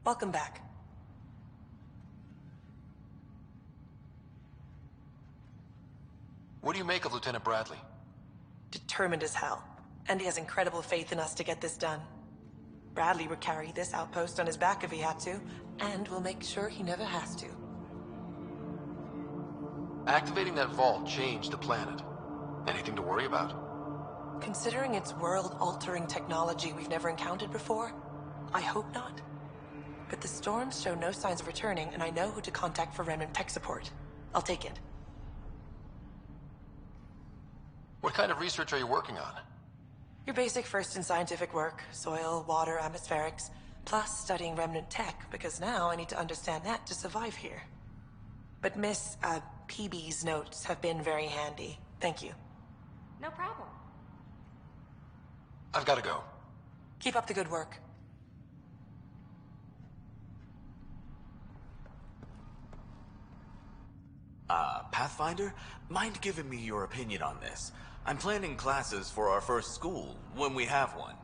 Welcome back. What do you make of Lieutenant Bradley? Determined as hell. And he has incredible faith in us to get this done. Bradley would carry this outpost on his back if he had to, and we'll make sure he never has to. Activating that vault changed the planet. Anything to worry about? Considering it's world-altering technology we've never encountered before, I hope not. But the storms show no signs of returning, and I know who to contact for remnant tech support. I'll take it. What kind of research are you working on? Your basic first in scientific work, soil, water, atmospherics, plus studying remnant tech, because now I need to understand that to survive here. But Miss, PB's notes have been very handy. Thank you. No problem. I've got to go. Keep up the good work. Pathfinder? Mind giving me your opinion on this? I'm planning classes for our first school, when we have one.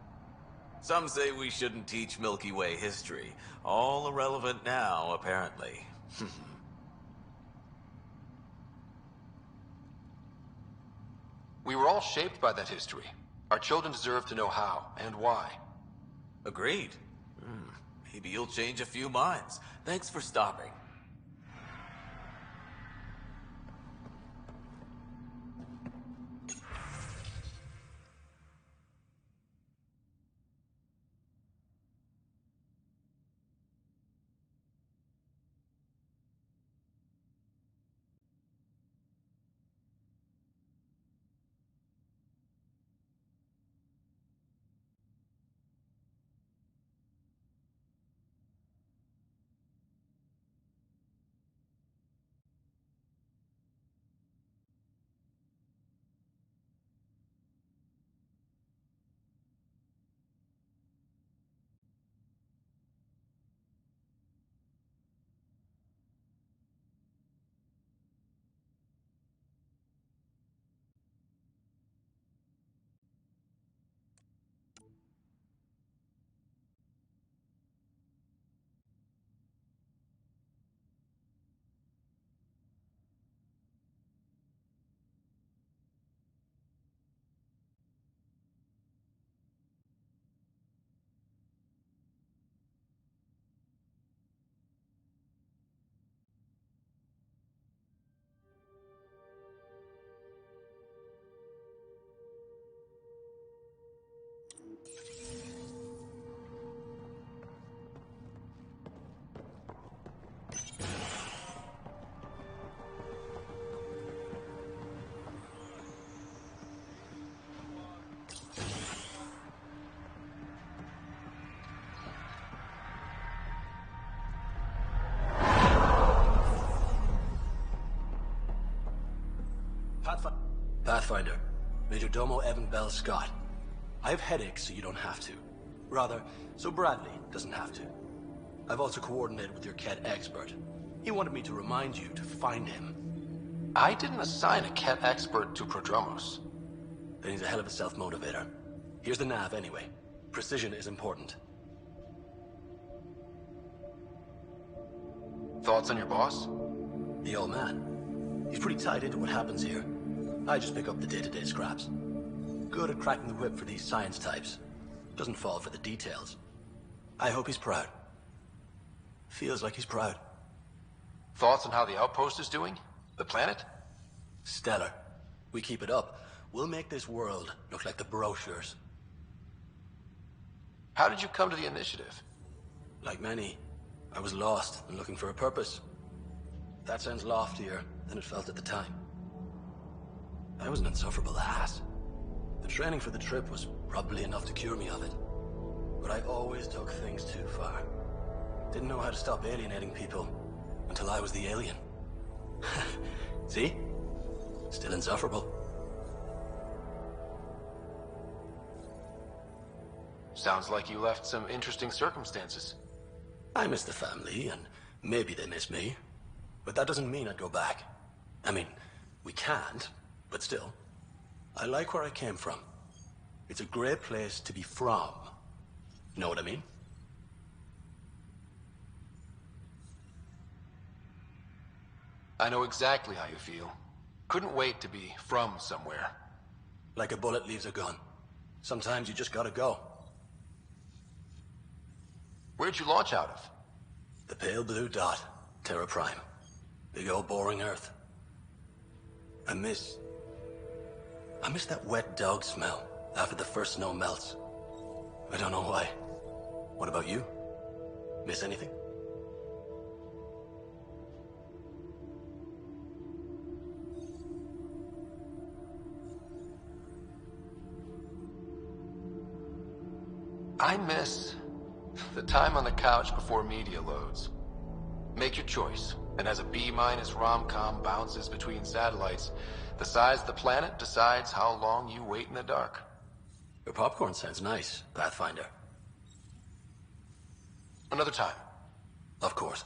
Some say we shouldn't teach Milky Way history. All irrelevant now, apparently. We were all shaped by that history. Our children deserve to know how and why. Agreed. Maybe you'll change a few minds. Thanks for stopping. Pathfinder, Major Domo Evan Bell Scott. I have headaches so you don't have to. Rather, so Bradley doesn't have to. I've also coordinated with your Ket expert. He wanted me to remind you to find him. I didn't assign a Ket expert to Prodromos. Then he's a hell of a self-motivator. Here's the nav anyway. Precision is important. Thoughts on your boss? The old man. He's pretty tied into what happens here. I just pick up the day-to-day scraps. Good at cracking the whip for these science types. Doesn't fall for the details. I hope he's proud. Feels like he's proud. Thoughts on how the outpost is doing? The planet? Stellar. We keep it up, we'll make this world look like the brochures. How did you come to the initiative? Like many, I was lost and looking for a purpose. That sounds loftier than it felt at the time. I was an insufferable ass. The training for the trip was probably enough to cure me of it. But I always took things too far. Didn't know how to stop alienating people until I was the alien. See? Still insufferable. Sounds like you left some interesting circumstances. I miss the family, and maybe they miss me. But that doesn't mean I'd go back. I mean, we can't, but still. I like where I came from. It's a great place to be from. Know what I mean? I know exactly how you feel. Couldn't wait to be from somewhere. Like a bullet leaves a gun. Sometimes you just gotta go. Where'd you launch out of? The pale blue dot, Terra Prime. Big old boring Earth. I miss that wet dog smell after the first snow melts. I don't know why. What about you? Miss anything? I miss the time on the couch before media loads. Make your choice, and as a B- rom-com bounces between satellites, the size of the planet decides how long you wait in the dark. Your popcorn sounds nice, Pathfinder. Another time. Of course.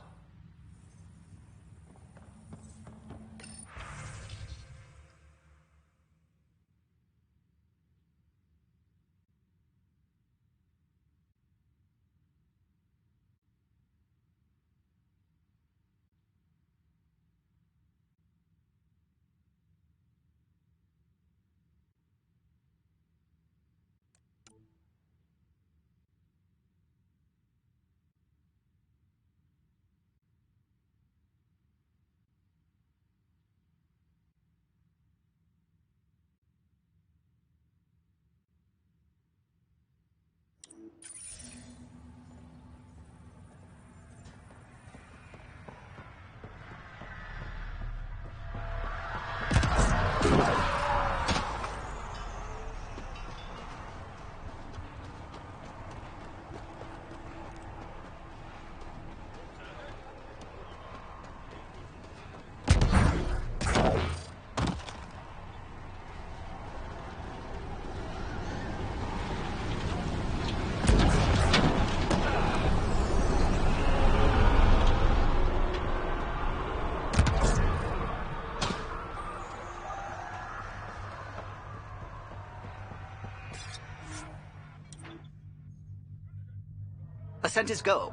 Ascent is go.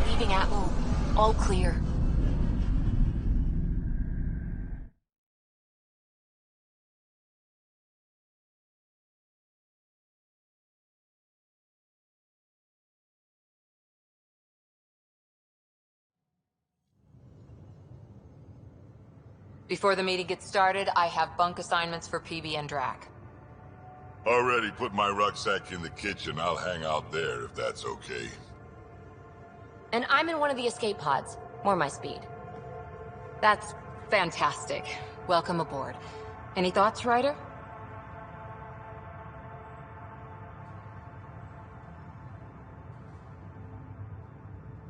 Leaving Atmo. All clear. Before the meeting gets started, I have bunk assignments for PB and Drac. Already put my rucksack in the kitchen. I'll hang out there if that's okay. And I'm in one of the escape pods. More my speed. That's fantastic. Welcome aboard. Any thoughts, Ryder?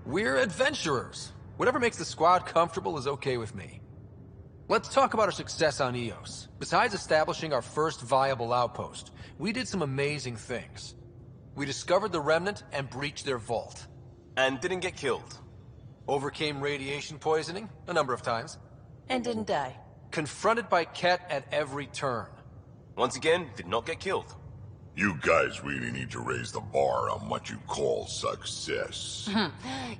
We're adventurers. Whatever makes the squad comfortable is okay with me. Let's talk about our success on Eos. Besides establishing our first viable outpost, we did some amazing things. We discovered the Remnant and breached their vault. And didn't get killed. Overcame radiation poisoning a number of times. And didn't die. Confronted by Ket at every turn. Once again, did not get killed. You guys really need to raise the bar on what you call success.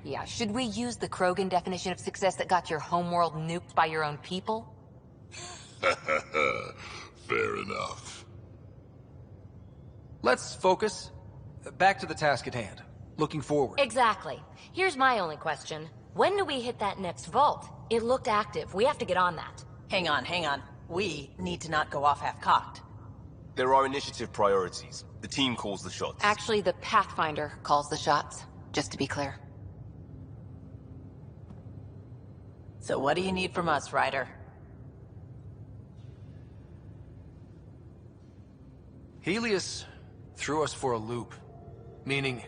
Yeah, should we use the Krogan definition of success that got your homeworld nuked by your own people? Fair enough. Let's focus. Back to the task at hand. Looking forward. Exactly. Here's my only question. When do we hit that next vault? It looked active. We have to get on that. Hang on. We need to not go off half-cocked. There are initiative priorities. The team calls the shots. Actually, the Pathfinder calls the shots, just to be clear. So what do you need from us, Ryder? Helios threw us for a loop. Meaning,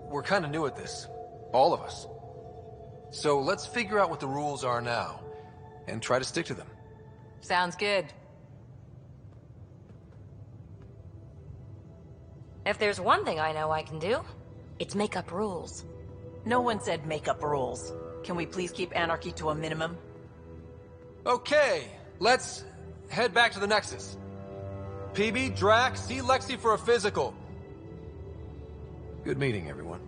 we're kinda new at this. All of us. So let's figure out what the rules are now, and try to stick to them. Sounds good. If there's one thing I know I can do, it's make up rules. No one said make up rules. Can we please keep anarchy to a minimum? Okay, let's head back to the Nexus. PB, Drac, see Lexi for a physical. Good meeting, everyone.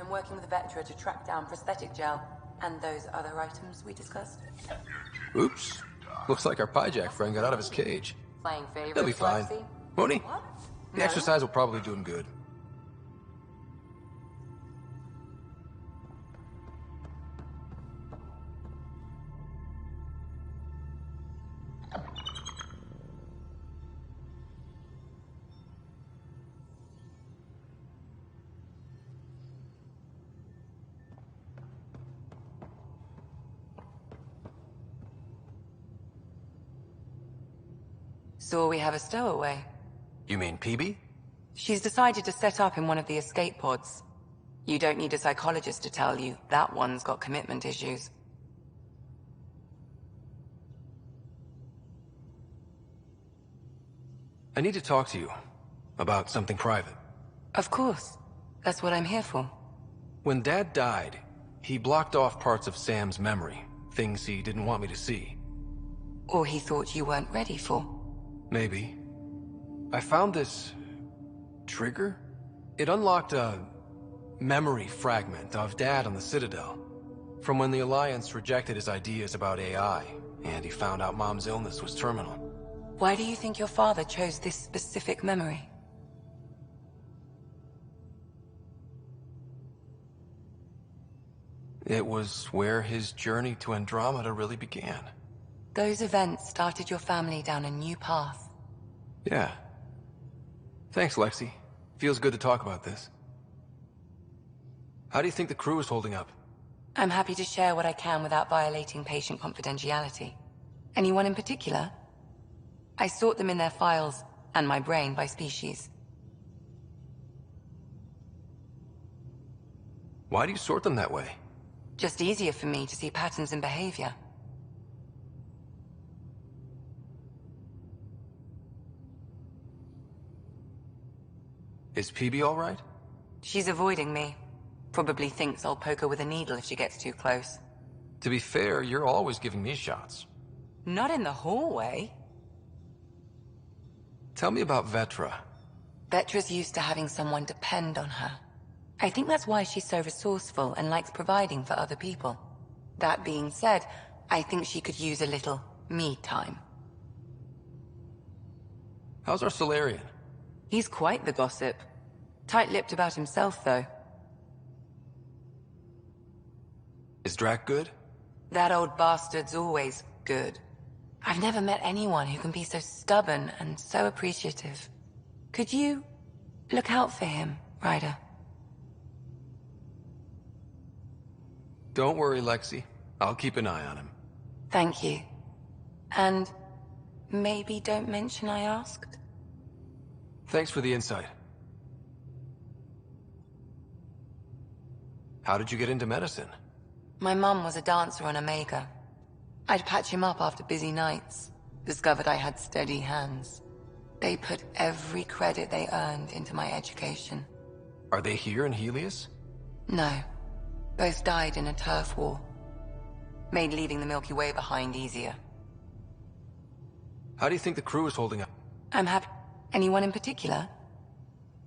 I'm working with Vectra to track down prosthetic gel and those other items we discussed. Oops. Looks like our Pyjack friend got out of his cage. Playing favorites, He'll be fine. Lexi? Won't he? What? The No? exercise will probably do him good. So we have a stowaway. You mean PB? She's decided to set up in one of the escape pods. You don't need a psychologist to tell you that one's got commitment issues. I need to talk to you about something private. Of course. That's what I'm here for. When Dad died, he blocked off parts of Sam's memory, things he didn't want me to see. Or he thought you weren't ready for. Maybe. I found this trigger. It unlocked a memory fragment of Dad on the Citadel, from when the Alliance rejected his ideas about AI, and he found out Mom's illness was terminal. Why do you think your father chose this specific memory? It was where his journey to Andromeda really began. Those events started your family down a new path. Yeah. Thanks, Lexi. Feels good to talk about this. How do you think the crew is holding up? I'm happy to share what I can without violating patient confidentiality. Anyone in particular? I sort them in their files, and my brain by species. Why do you sort them that way? Just easier for me to see patterns in behavior. Is PB all right? She's avoiding me. Probably thinks I'll poke her with a needle if she gets too close. To be fair, you're always giving me shots. Not in the hallway. Tell me about Vetra. Vetra's used to having someone depend on her. I think that's why she's so resourceful and likes providing for other people. That being said, I think she could use a little me time. How's our Solarian? He's quite the gossip. Tight-lipped about himself, though. Is Drac good? That old bastard's always good. I've never met anyone who can be so stubborn and so appreciative. Could you look out for him, Ryder? Don't worry, Lexi. I'll keep an eye on him. Thank you. And maybe don't mention I asked? Thanks for the insight. How did you get into medicine? My mum was a dancer on Omega. I'd patch him up after busy nights. Discovered I had steady hands. They put every credit they earned into my education. Are they here in Helios? No. Both died in a turf war. Made leaving the Milky Way behind easier. How do you think the crew is holding up? I'm happy. Anyone in particular?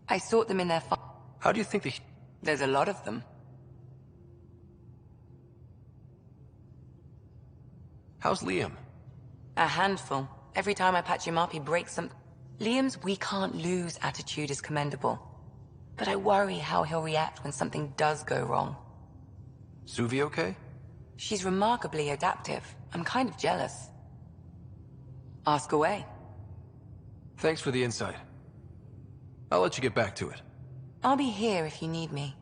I sort them in their How do you think the... There's a lot of them. How's Liam? A handful. Every time I patch him up, he breaks some... Liam's "we can't lose" attitude is commendable. But I worry how he'll react when something does go wrong. Suvi okay? She's remarkably adaptive. I'm kind of jealous. Ask away. Thanks for the insight. I'll let you get back to it. I'll be here if you need me.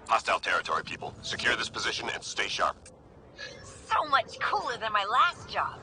Hostile territory, people. Secure this position and stay sharp. So much cooler than my last job.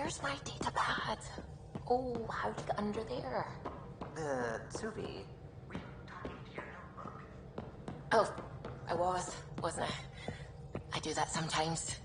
Where's my data pad? Oh, how'd you get under there? The Suvi. Oh, I wasn't I? I do that sometimes.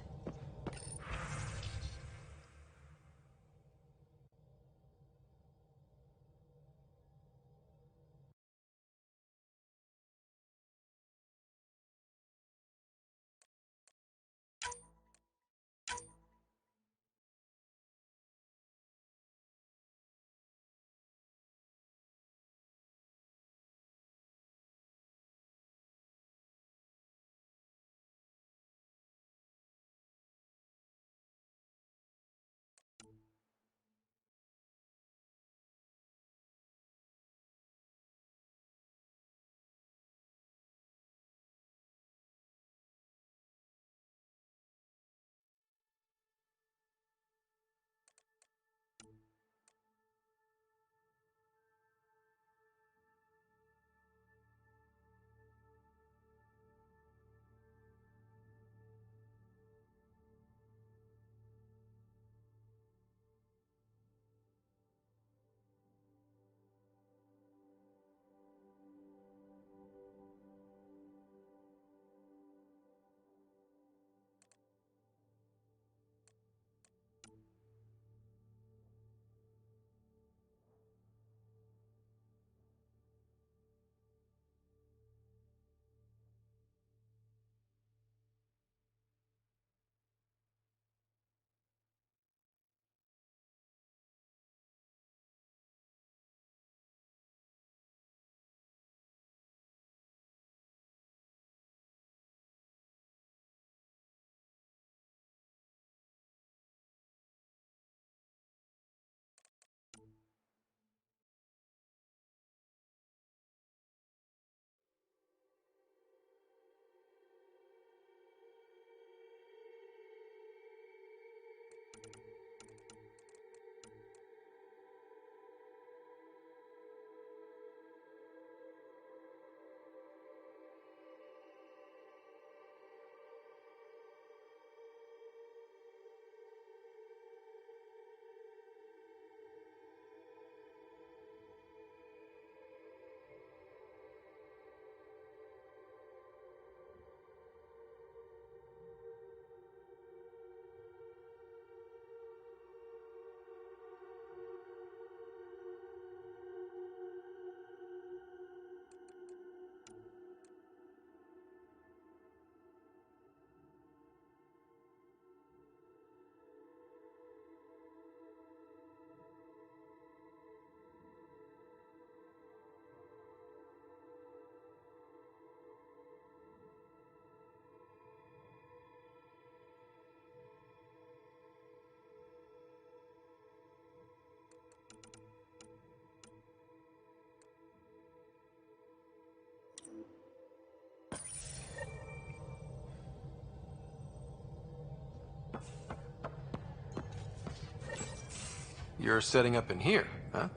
You're setting up in here, huh?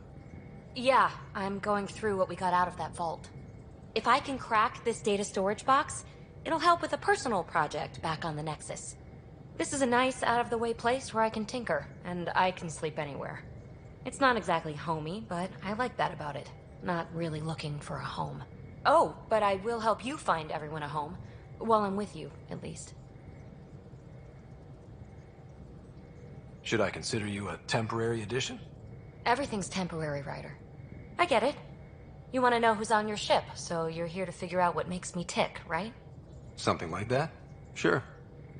Yeah, I'm going through what we got out of that vault. If I can crack this data storage box, it'll help with a personal project back on the Nexus. This is a nice, out-of-the-way place where I can tinker, and I can sleep anywhere. It's not exactly homey, but I like that about it. Not really looking for a home. Oh, but I will help you find everyone a home. While I'm with you, at least. Should I consider you a temporary addition? Everything's temporary, Ryder. I get it. You want to know who's on your ship, so you're here to figure out what makes me tick, right? Something like that? Sure.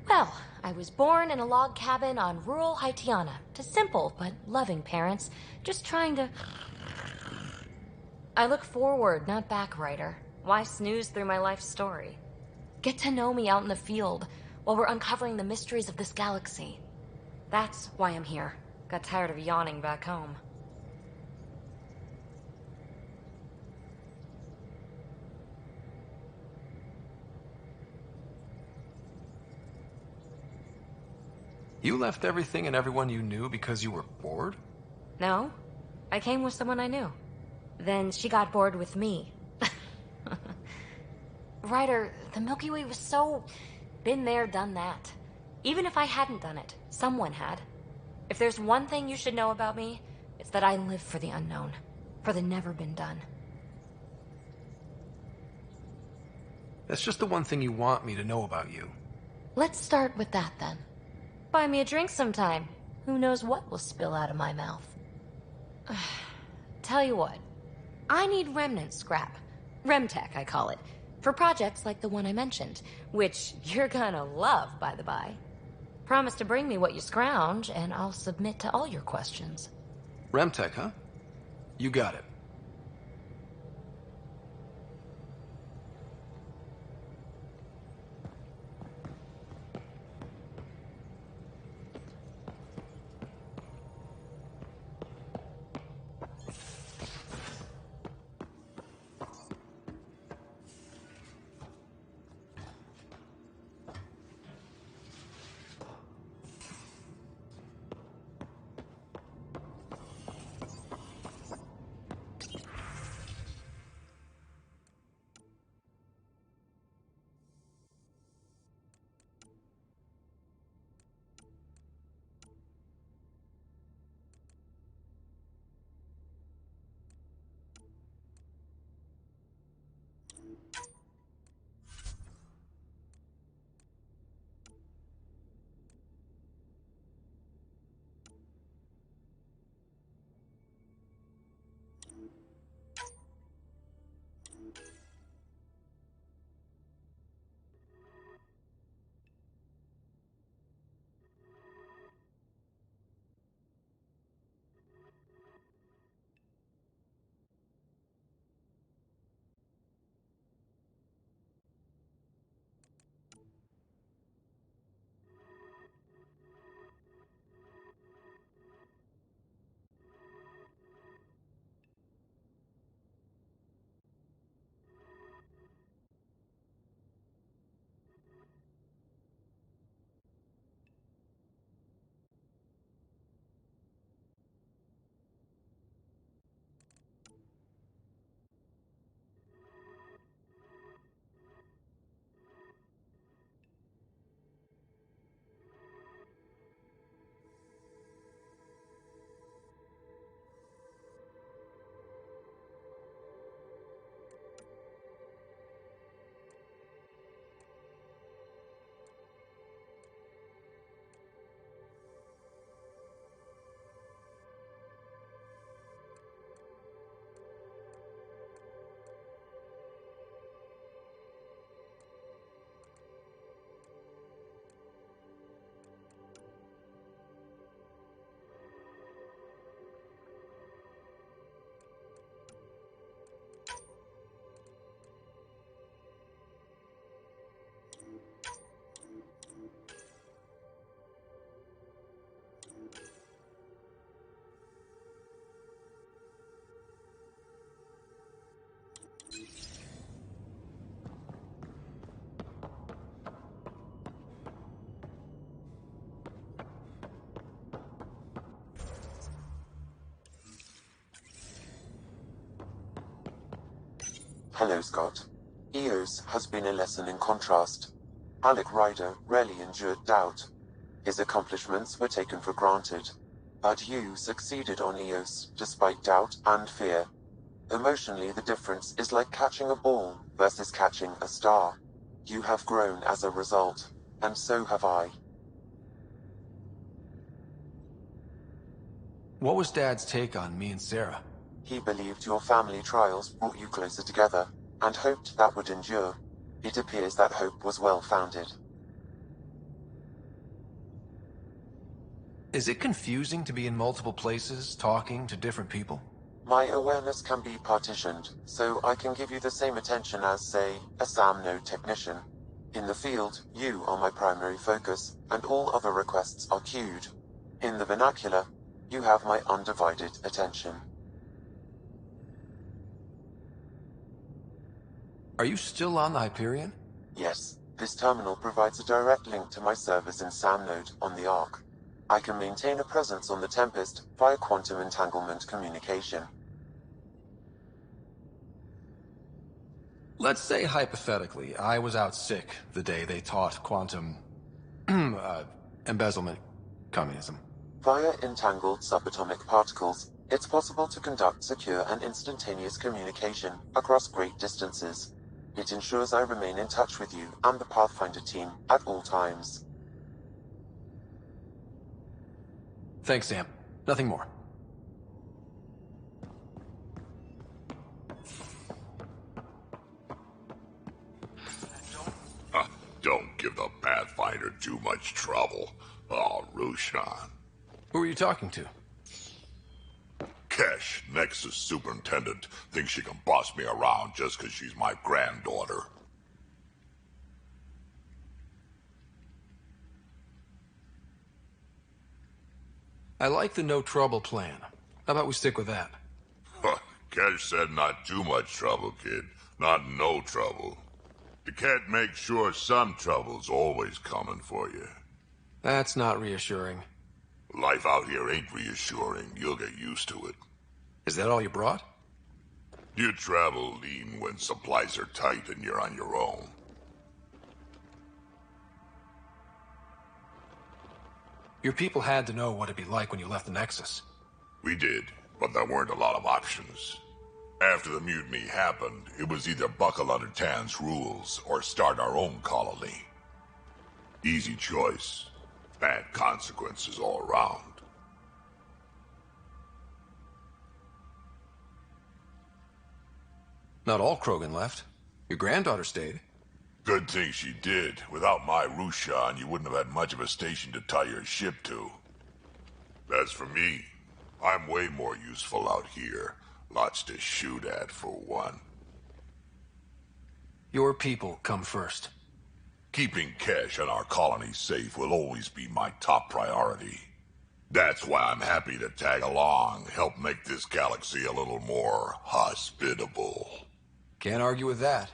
Well, I was born in a log cabin on rural Haitiana to simple but loving parents, just trying to... I look forward, not back, Ryder. Why snooze through my life story? Get to know me out in the field while we're uncovering the mysteries of this galaxy. That's why I'm here. Got tired of yawning back home. You left everything and everyone you knew because you were bored? No, I came with someone I knew. Then she got bored with me. Ryder, the Milky Way was so... been there, done that. Even if I hadn't done it, someone had. If there's one thing you should know about me, it's that I live for the unknown. For the never been done. That's just the one thing you want me to know about you. Let's start with that then. Buy me a drink sometime. Who knows what will spill out of my mouth. Tell you what, I need remnant scrap. Remtech, I call it. For projects like the one I mentioned, which you're gonna love, by the by. Promise to bring me what you scrounge, and I'll submit to all your questions. Remtech, huh? You got it. Hello, Scott. EOS has been a lesson in contrast. Alec Ryder rarely endured doubt. His accomplishments were taken for granted. But you succeeded on EOS, despite doubt and fear. Emotionally, the difference is like catching a ball versus catching a star. You have grown as a result, and so have I. What was Dad's take on me and Sarah? He believed your family trials brought you closer together, and hoped that would endure. It appears that hope was well-founded. Is it confusing to be in multiple places, talking to different people? My awareness can be partitioned, so I can give you the same attention as, say, a SAM node technician. In the field, you are my primary focus, and all other requests are queued. In the vernacular, you have my undivided attention. Are you still on the Hyperion? Yes, this terminal provides a direct link to my servers in SAM node on the Ark. I can maintain a presence on the Tempest via quantum entanglement communication. Let's say, hypothetically, I was out sick the day they taught quantum... embezzlement communism. Via entangled subatomic particles, it's possible to conduct secure and instantaneous communication across great distances. It ensures I remain in touch with you and the Pathfinder team at all times. Thanks, Sam. Nothing more. Don't give the Pathfinder too much trouble. Oh, Rushan. Who are you talking to? Kesh, Nexus Superintendent, thinks she can boss me around just because she's my granddaughter. I like the no trouble plan. How about we stick with that? Kesh said not too much trouble, kid. Not no trouble. The cat makes sure some trouble's always coming for you. That's not reassuring. Life out here ain't reassuring. You'll get used to it. Is that all you brought? You travel lean when supplies are tight and you're on your own. Your people had to know what it'd be like when you left the Nexus. We did, but there weren't a lot of options. After the mutiny happened, it was either buckle under Tan's rules or start our own colony. Easy choice. Bad consequences all around. Not all Krogan left. Your granddaughter stayed. Good thing she did. Without my Rushan, you wouldn't have had much of a station to tie your ship to. As for me, I'm way more useful out here. Lots to shoot at, for one. Your people come first. Keeping Kesh and our colony safe will always be my top priority. That's why I'm happy to tag along, help make this galaxy a little more hospitable. Can't argue with that.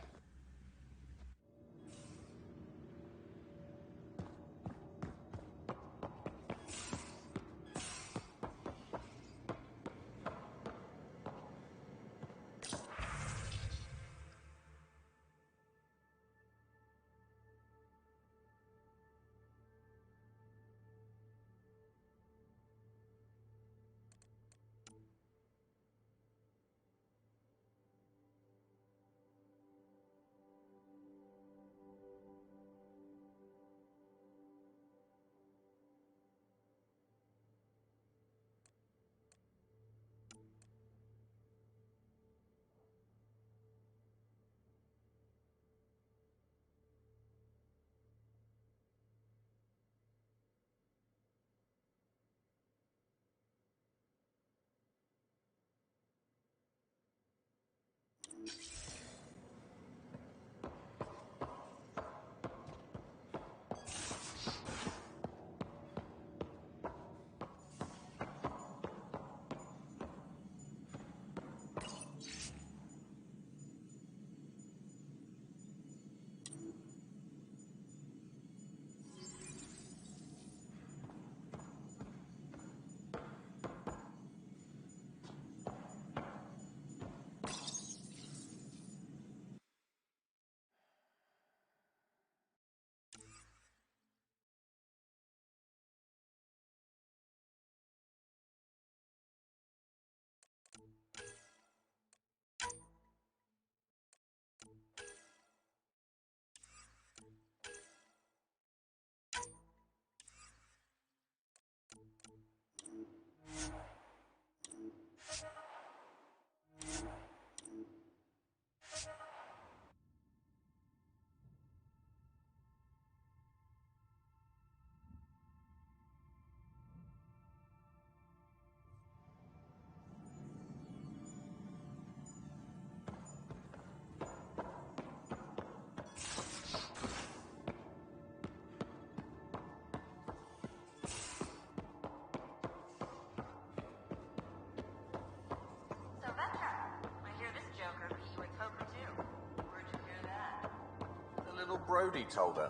Brody told her.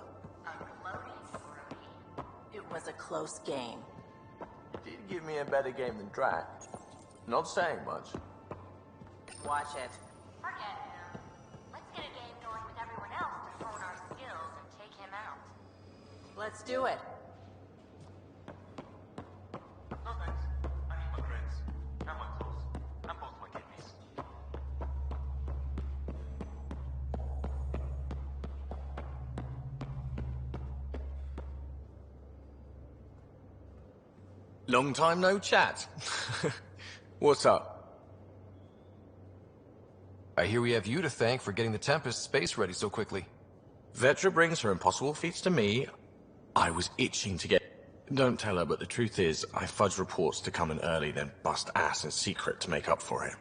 It was a close game. Did give me a better game than Drac. Not saying much. Watch it. Forget him. Let's get a game going with everyone else to hone our skills and take him out. Let's do it. No thanks. I need my friends. Not my clothes. Not both my kidneys. Long time no chat. What's up? I hear we have you to thank for getting the Tempest space ready so quickly. Vetra brings her impossible feats to me. I was itching to get... Don't tell her, but the truth is, I fudged reports to come in early, then bust ass in secret to make up for it.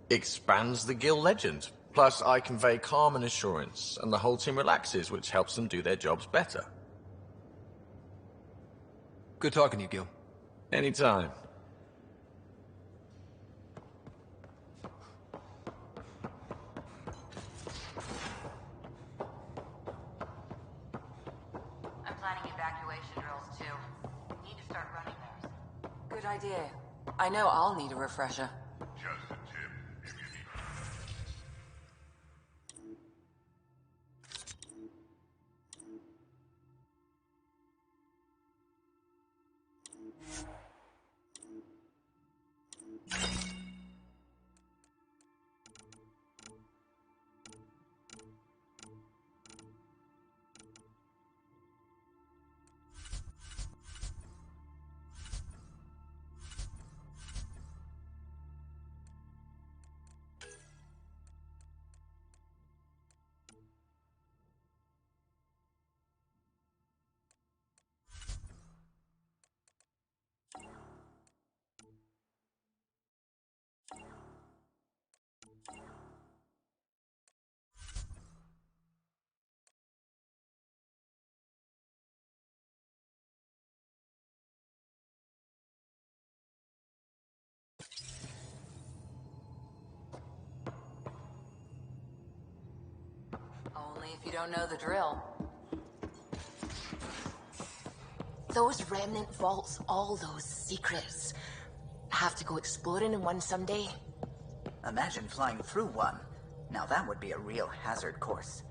Expands the guild legend. Plus, I convey calm and assurance, and the whole team relaxes, which helps them do their jobs better. Good talking to you, Gil. Anytime. I'm planning evacuation drills too. Need to start running those. Good idea. I know I'll need a refresher. Just a tip, if you need... Only if you don't know the drill. Those remnant vaults, all those secrets. Have to go exploring in one someday. Imagine flying through one. Now that would be a real hazard course.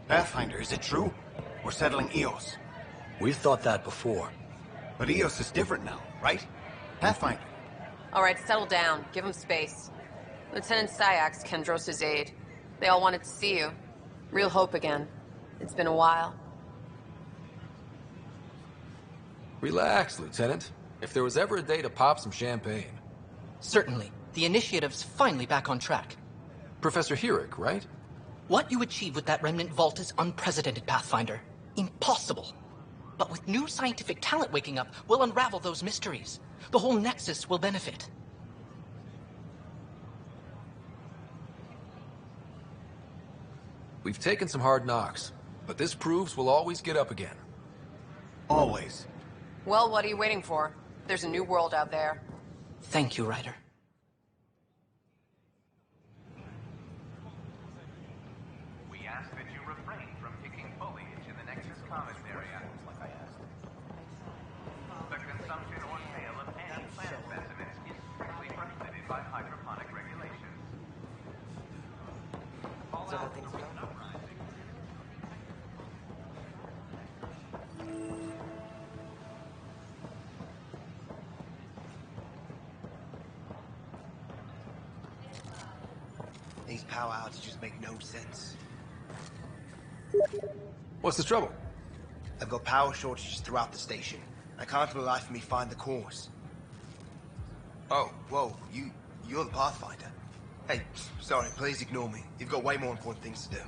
Pathfinder, is it true? We're settling EOS. We've thought that before. But EOS is different now, right? Pathfinder. All right, settle down. Give him space. Lieutenant Syax, Kendros' aide. They all wanted to see you. Real hope again. It's been a while. Relax, Lieutenant. If there was ever a day to pop some champagne. Certainly. The initiative's finally back on track. Professor Herrick, right? What you achieved with that remnant vault is unprecedented, Pathfinder. Impossible. But with new scientific talent waking up, we'll unravel those mysteries. The whole Nexus will benefit. We've taken some hard knocks, but this proves we'll always get up again. Always. Well, what are you waiting for? There's a new world out there. Thank you, Ryder. We ask that you refrain from picking foliage in the Nexus Commons area. The consumption or sale of any plant specimens is strictly prohibited by hydroponic regulations. These power outages make no sense. What's the trouble? I've got power shortages throughout the station. I can't for the life of me find the cause. Oh, whoa, you're the Pathfinder. Hey, sorry, please ignore me. You've got way more important things to do.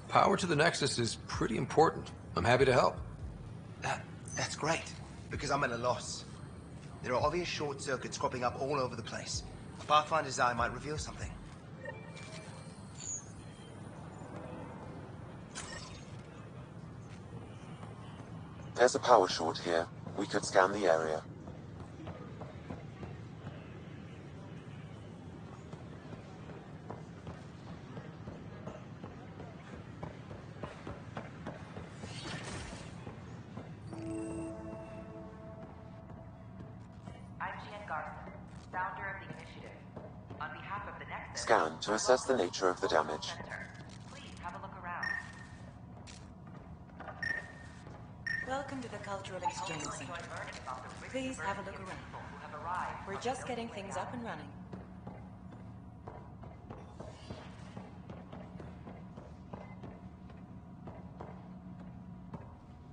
Power to the Nexus is pretty important. I'm happy to help. That's great, because I'm at a loss. There are obvious short circuits cropping up all over the place. A Pathfinder's eye might reveal something. There's a power short here. We could scan the area. Scan to assess the nature of the damage. Welcome to the Cultural Exchange Center. Please have a look around. We're just getting things up and running.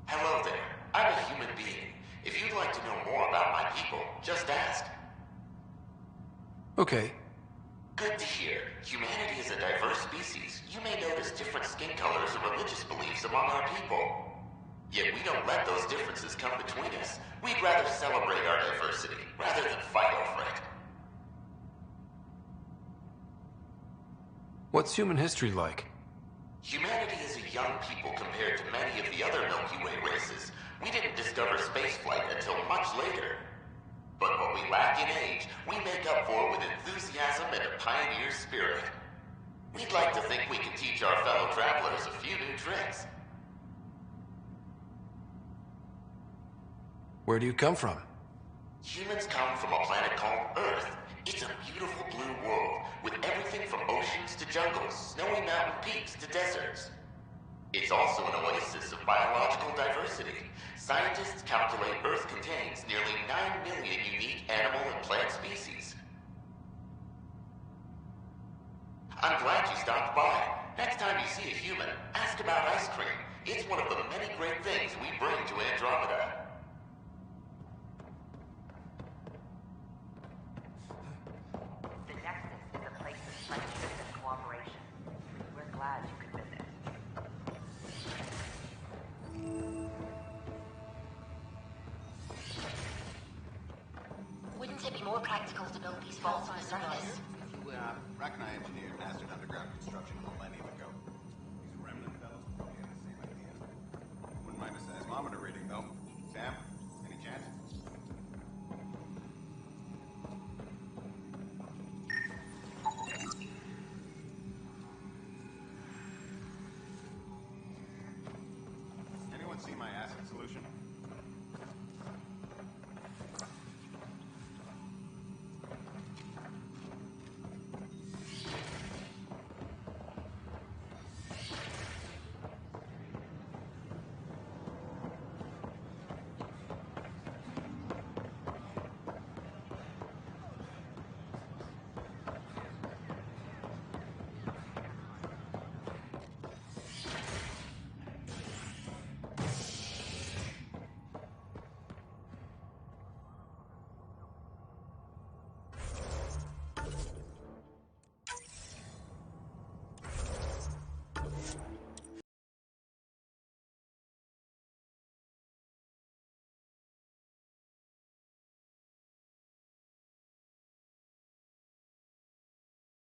Hello there. I'm a human being. If you'd like to know more about my people, just ask. Okay. Good to hear. Humanity is a diverse species. You may notice different skin colors or religious beliefs among our people. Yet we don't let those differences come between us. We'd rather celebrate our diversity, rather than fight over it. What's human history like? Humanity is a young people compared to many of the other Milky Way races. We didn't discover spaceflight until much later. But what we lack in age, we make up for with enthusiasm and a pioneer spirit. We'd like to think we can teach our fellow travelers a few new tricks. Where do you come from? Humans come from a planet called Earth. It's a beautiful blue world, with everything from oceans to jungles, snowy mountain peaks to deserts. It's also an oasis of biological diversity. Scientists calculate Earth contains nearly 9 million unique animal and plant species. I'm glad you stopped by. Next time you see a human, ask about ice cream. It's one of the many great things we bring to Andromeda. The Nexus is a place of friendship and cooperation. We're glad you could visit. Wouldn't it be more practical to build these vaults on the surface? Rack and I engineered mastered underground construction millennium ago. These remnant fellows probably had the same idea. Wouldn't mind a seismometer reading, though. Sam, any chance? Anyone see my acid solution?